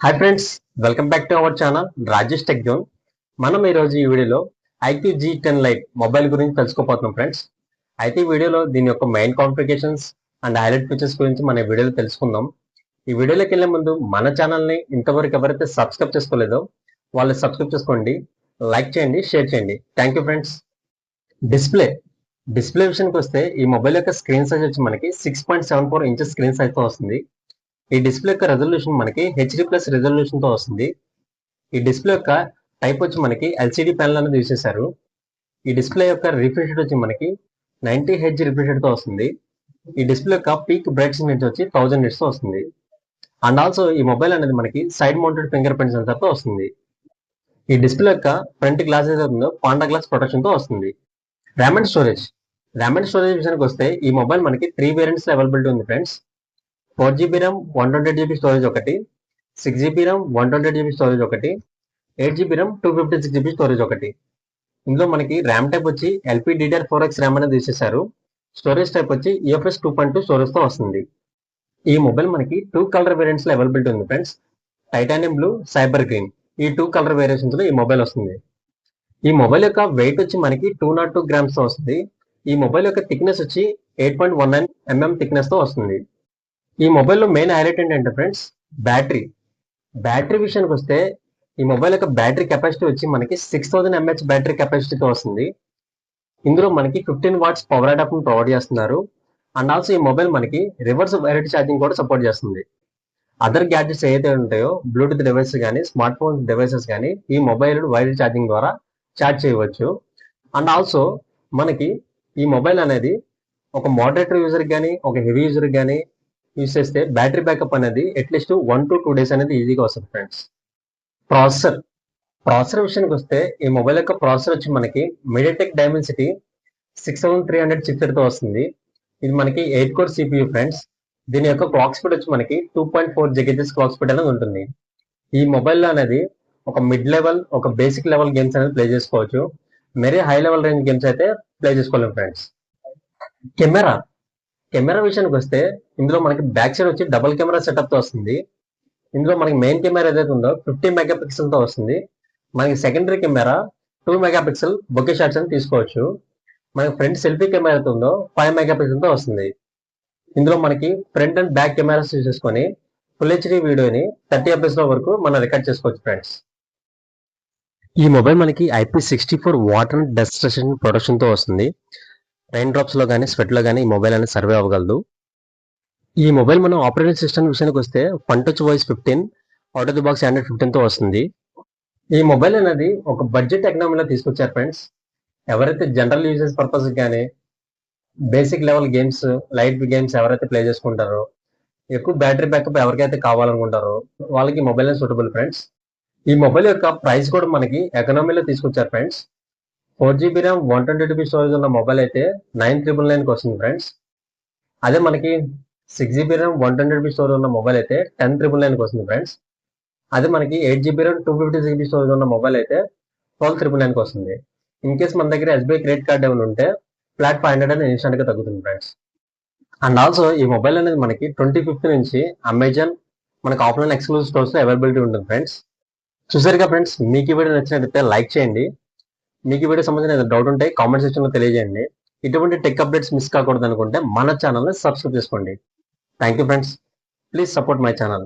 Hi friends, welcome back to our channel Rajesh tech zone. మనం ఈరోజు ఈ వీడియోలో ఐక్యూ G10 లైట్ మొబైల్ గురించి తెలుసుకోపోతున్నాం ఫ్రెండ్స్. అయితే ఈ వీడియోలో దీని యొక్క main configurations and highlight features గురించి మన వీడియోలో తెలుసుకుందాం. ఈ వీడియోలోకి వెళ్ళే ముందు మన ఛానల్ని ఇంతవరకు ఎవరైతే సబ్స్క్రైబ్ చేసుకోలేదో వాళ్ళు సబ్స్క్రైబ్ చేసుకోండి, లైక్ చేయండి, షేర్ చేయండి. Thank you friends. డిస్ప్లే విషయానికి వస్తే ఈ మొబైల్ యొక్క స్క్రీన్ సైజ్ వచ్చి మనకి 6.74 ఇంచెస్ స్క్రీన్ సైజ్ తో వస్తుంది. ఈ డిస్ప్లే యొక్క రెజల్యూషన్ మనకి హెచ్డి ప్లస్ రెజల్యూషన్ తో వస్తుంది. ఈ డిస్ప్లే యొక్క టైప్ వచ్చి మనకి ఎల్సిడి ప్యానల్ అనేది యూజ్ చేశారు. ఈ డిస్ప్లే యొక్క రిఫ్రెష్ రేట్ వచ్చి మనకి 90 హెచ్ రిఫ్రెష్ రేట్ తో వస్తుంది. ఈ డిస్ప్లే యొక్క పీక్ బ్రైట్నెస్ నుంచి వచ్చి 1000 నిట్స్ తో వస్తుంది. అండ్ ఆల్సో ఈ మొబైల్ అనేది మనకి side mounted finger print censor తో వస్తుంది. ఈ డిస్ప్లే యొక్క ఫ్రంట్ గ్లాస్ ఏదైతే ఉందో పాండా గ్లాస్ ప్రొటెక్షన్ తో వస్తుంది. ర్యామ్ అండ్ స్టోరేజ్ విషయానికి వస్తే ఈ మొబైల్ మనకి 3 వేరియంట్స్ అవైలబిలిటీ ఉంది friends. 4GB RAM 128GB storage ఒకటి, 6GB ర్యామ్ 128GB స్టోరేజ్ ఒకటి, 8GB ర్యామ్ 256GB స్టోరేజ్ ఒకటి. ఇందులో మనకి ర్యామ్ టైప్ వచ్చి LPDDR4X ర్యామ్ అనేది యూజ్ చేశారు. స్టోరేజ్ టైప్ వచ్చి UFS 2.2 స్టోరేజ్ తో వస్తుంది. ఈ మొబైల్ మనకి 2 కలర్ వేరియంట్స్ లో అవైలబిలిటీ ఉంది friends. Titanium blue, cyber green, ఈ 2 కలర్ వేరియేషన్స్ లో ఈ మొబైల్ వస్తుంది. ఈ మొబైల్ యొక్క వెయిట్ వచ్చి మనకి 202 గ్రామ్స్ తో వస్తుంది. ఈ మొబైల్ యొక్క థిక్నెస్ వచ్చి 8.19 mm థిక్నెస్ తో వస్తుంది. ఈ మొబైల్లో మెయిన్ హైలైట్ ఏంటంటే ఫ్రెండ్స్ బ్యాటరీ విషయానికి వస్తే ఈ మొబైల్ యొక్క బ్యాటరీ కెపాసిటీ వచ్చి మనకి 6000 mAh బ్యాటరీ కెపాసిటీతో వస్తుంది. ఇందులో మనకి 15 వాట్స్ పవర్ అడాప్టర్ ప్రొవైడ్ చేస్తున్నారు. అండ్ ఆల్సో ఈ మొబైల్ మనకి రివర్స్ వైర్డ్ ఛార్జింగ్ కూడా సపోర్ట్ చేస్తుంది. అదర్ గ్యాడ్జెట్స్ ఏదైతే ఉంటాయో బ్లూటూత్ డివైసెస్ కానీ స్మార్ట్ ఫోన్ డివైసెస్ కానీ ఈ మొబైల్ వైర్డ్ ఛార్జింగ్ ద్వారా ఛార్జ్ చేయవచ్చు. అండ్ ఆల్సో మనకి ఈ మొబైల్ అనేది ఒక మోడరేటర్ యూజర్ కానీ ఒక హెవీ యూజర్ కానీ యూజ్ చేస్తే బ్యాటరీ బ్యాకప్ అనేది అట్లీస్ట్ 1 to 2 days అనేది ఈజీగా వస్తుంది ఫ్రెండ్స్. ప్రాసెసర్ విషయానికి వస్తే ఈ మొబైల్ యొక్క ప్రాసెసర్ వచ్చి మనకి మీడియాటెక్ డైమెన్సిటీ 6300 చిప్సెట్ తో వస్తుంది. ఇది మనకి 8 కోర్ CPU ఫ్రెండ్స్. దీని యొక్క క్లాక్ స్పీడ్ వచ్చి మనకి 2.4 GHz క్లాక్ స్పీడ్ అనేది ఉంటుంది. ఈ మొబైల్లో అనేది ఒక మిడ్ లెవెల్, ఒక బేసిక్ లెవెల్ గేమ్స్ అనేది ప్లే చేసుకోవచ్చు. మరీ హై లెవెల్ రేంజ్ గేమ్స్ అయితే ప్లే చేసుకోలేము ఫ్రెండ్స్. కెమెరా విషయానికి వస్తే ఇందులో మనకి బ్యాక్ సైడ్ వచ్చి డబుల్ కెమెరా సెటప్ తో వస్తుంది. ఇందులో మనకి మెయిన్ కెమెరా ఏదైతే ఉందో 50 మెగాపిక్సెల్ తో వస్తుంది. మనకి secondary camera 2 megapixel bouquet shots అని తీసుకోవచ్చు. మనకి ఫ్రంట్ సెల్ఫీ కెమెరా అయితే ఉందో 5 మెగాపిక్సెల్ తో వస్తుంది. ఇందులో మనకి front and back cameras use చేసుకొని ఫుల్ హెచ్డి వీడియోని 30 FPS లో వరకు మనం రికార్డ్ చేసుకోవచ్చు ఫ్రెండ్స్. ఈ మొబైల్ మనకి IP64 water and dust resistant protection తో వస్తుంది. రైన్ డ్రాప్స్ లో కానీ స్వెట్ లో కానీ ఈ మొబైల్ అనేది సర్వే అవ్వగలదు. ఈ మొబైల్ మనం ఆపరేటింగ్ సిస్టమ్ విషయానికి వస్తే fun-touch voice 15, out of the box Android 15 తో వస్తుంది. ఈ మొబైల్ అనేది ఒక బడ్జెట్ ఎకనామీలో తీసుకొచ్చారు ఫ్రెండ్స్. ఎవరైతే జనరల్ యూజెస్ పర్పస్ కానీ basic level games, light games ఎవరైతే ప్లే చేసుకుంటారో, ఎక్కువ బ్యాటరీ బ్యాకప్ ఎవరికైతే కావాలనుకుంటారో వాళ్ళకి మొబైల్ సూటబుల్ ఫ్రెండ్స్. ఈ మొబైల్ యొక్క ప్రైస్ కూడా మనకి ఎకనామీలో తీసుకొచ్చారు friends. 4GB RAM 128GB storage ఉన్న మొబైల్ అయితే 9999 వస్తుంది ఫ్రెండ్స్. అదే మనకి 6GB ర్యామ్ 128GB స్టోరేజ్ ఉన్న మొబైల్ అయితే 10999 వస్తుంది ఫ్రెండ్స్. అదే మనకి 8GB ర్యామ్ 256GB స్టోరేజ్ ఉన్న మొబైల్ అయితే 12999 వస్తుంది. ఇన్ కేస్ మన దగ్గర SBI క్రెడిట్ కార్డ్ ఏమైనా ఉంటే ఫ్లాట్ 500 అని ఇన్స్టెంట్ గా తగ్గుతుంది ఫ్రెండ్స్. అండ్ ఆల్సో ఈ మొబైల్ అనేది మనకి 25th నుంచి అమెజాన్ మనకి ఆఫ్లైన్ ఎక్స్క్లూజివ్ స్టోర్స్ లో అవైలబిలిటీ ఉంటుంది ఫ్రెండ్స్. చూసారుగా ఫ్రెండ్స్, మీకు ఈ వీడియో నచ్చినట్లయితే లైక్ చేయండి. మీకు ఈ వీడియో సంబంధించిన ఏదైనా డౌట్ ఉంటే కామెంట్ సెక్షన్ లో తెలియజేయండి. ఇటువంటి టెక్ అప్డేట్స్ మిస్ కాకూడదు అనుకుంటే మన ఛానల్ని సబ్స్క్రైబ్ చేసుకోండి. Thank you friends. Please support my channel.